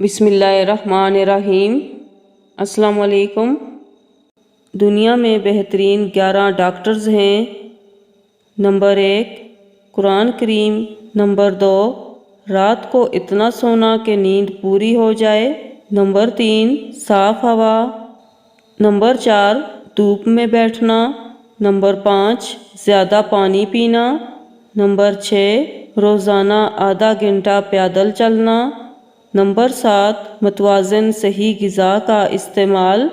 بسم اللہ الرحمن الرحیم۔ السلام علیکم۔ دنیا میں بہترین 11 ڈاکٹرز ہیں۔ نمبر 1 قرآن کریم۔ نمبر 2 رات کو اتنا سونا کہ نیند پوری ہو جائے۔ نمبر 3 صاف ہوا۔ نمبر 4 دھوپ میں بیٹھنا۔ نمبر 5 زیادہ پانی پینا۔ نمبر 6 روزانہ آدھا گھنٹہ پیدل چلنا۔ نمبر 7 متوازن صحیح غذا کا استعمال۔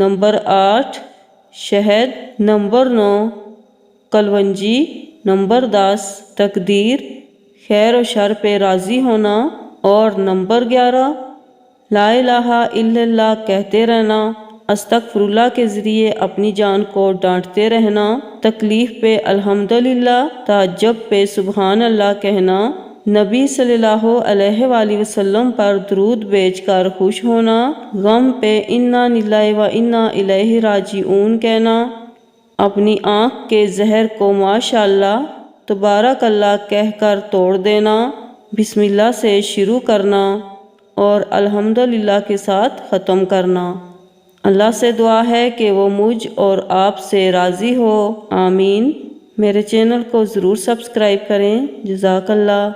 نمبر 8 شہد۔ نمبر 9 کلونجی۔ نمبر 10 تقدیر خیر و شر پہ راضی ہونا۔ اور نمبر 11 لا الہ الا اللہ کہتے رہنا۔ استغفر اللہ کے ذریعے اپنی جان کو ڈانٹتے رہنا۔ تکلیف پہ الحمدللہ، تعجب پہ سبحان اللہ کہنا۔ نبی صلی اللہ علیہ وآلہ وسلم پر درود بھیج کر خوش ہونا۔ غم پہ انا للہ و انا الیہ راجعون کہنا۔ اپنی آنکھ کے زہر کو ماشاءاللہ تبارک اللہ کہہ کر توڑ دینا۔ بسم اللہ سے شروع کرنا اور الحمدللہ کے ساتھ ختم کرنا۔ اللہ سے دعا ہے کہ وہ مجھ اور آپ سے راضی ہو، آمین۔ میرے چینل کو ضرور سبسکرائب کریں۔ جزاک اللہ۔